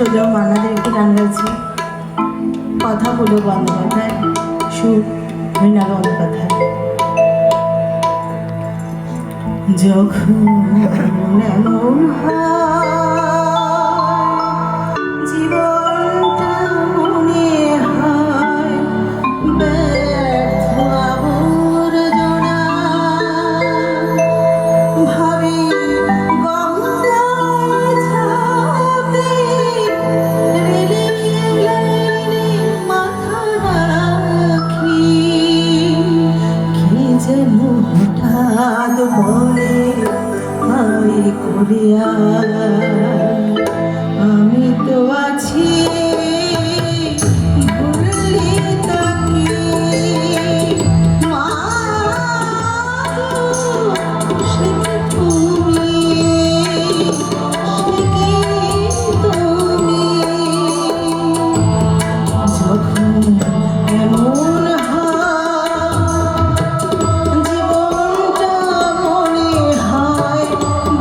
শ্রদ্ধেয় মান্নাদের একটি গান গাইছি, কথা বলো বন্দ্যোপাধ্যায়, সুর মৃণাল বন্দ্যোপাধ্যায়। যখন এমন জীবনটা মনে হয় ব্যর্থ আবর্জনা, ভাবি গঙ্গায় ঝাঁপতে রেলের লাইনে মাথা রাখি, কে যেন হঠাৎ বলে হায় করিয়া আমি তো আছি ভুললি তাকে, মা সে কি তুমি, সে কি তুমি, যখন এমন জীবনটা মনে হয়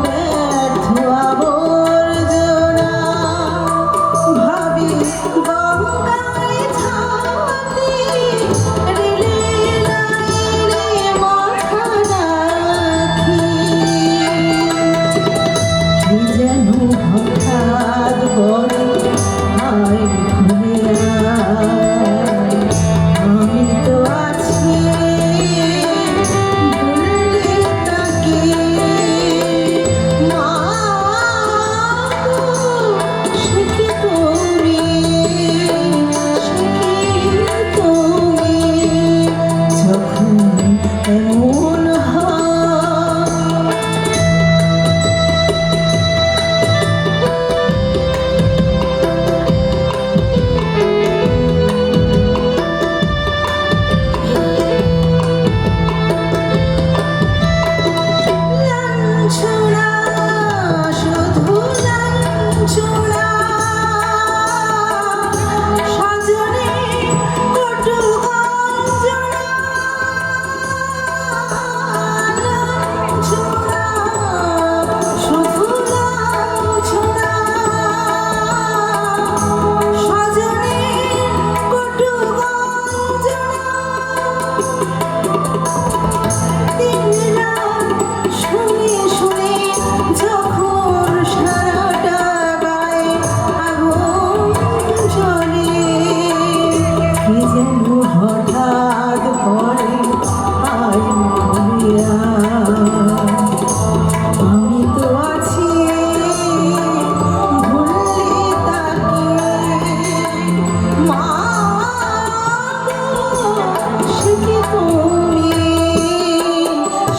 ব্যর্থ আবর্জনা, ভাবি গঙ্গায় ঝাঁপতে রেলের লাইনে মাথা রাখি, কে যেন হঠাৎ বলে হায় ঘুরে আমি তো আছি ভুললি তাকে, মা সে কি তুমি, সে কি তুমি, যখন এমন লাঞ্ছনা, শুধু লাঞ্ছনা, সজনে কটু গঞ্জনা, লাঞ্ছনা, শুধু লাঞ্ছনা, সজনে কটু গঞ্জনা, দিনরাত শুনে শুনে যখন সারাটা গায়ে আগুন জ্বলে, কে যেন হঠাৎ পড়ে হায় ঘুরিয়া আমি তো আছি ভুললি তাকে, মা সে কি তুমি,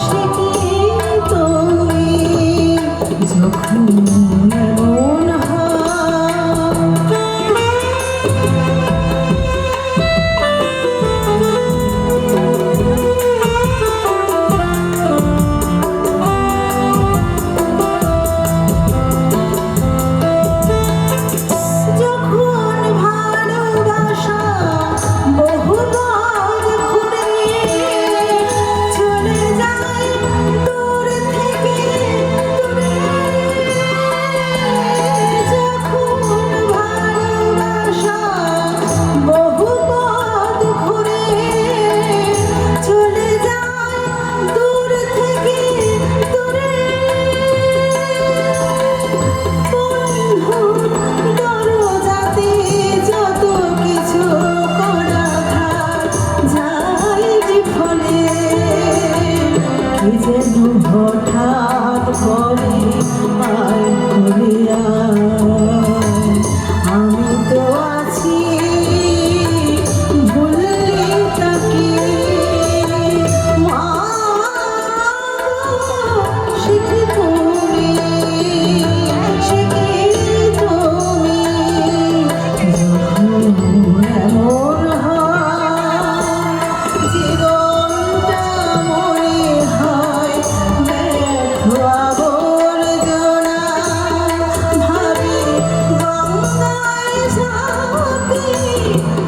সে কি তুমি, যখন এমন যখন ভালোবাসা বহুবার ঘুরে চলে যায় দূর থেকে দূরে, যখন ভালোবাসা বহুবার ঘুরে চলে যায় দূর থেকে দূরে, বন্ধুর দরজাতে যত কিছু করা যায় বিফলে, কে যেন হঠাৎ বলে হায় ঘুরিয়া আমি তো আছি ভুললি তাকে, মা সে কি তুমি, সে কি তুমি, যখন এমন জীবনটা মনে হয় ব্যর্থ আবর্জনা, ভাবি গঙ্গায় ঝাঁপতে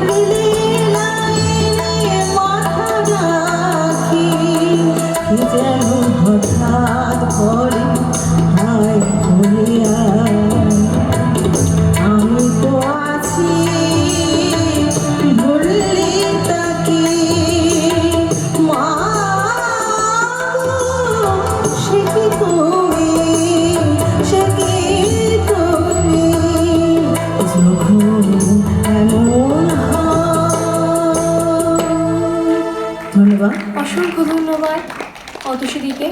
রেলের লাইনে মাথা রাখি, কে যেন হঠাৎ বলে হায় ঘুরিয়া আমি সে কি তুমি, সে কি তুমি, যখন এমন হয়। ধন্যবাদ। অসংখ্য ধন্যবাদ অতসীদিকে।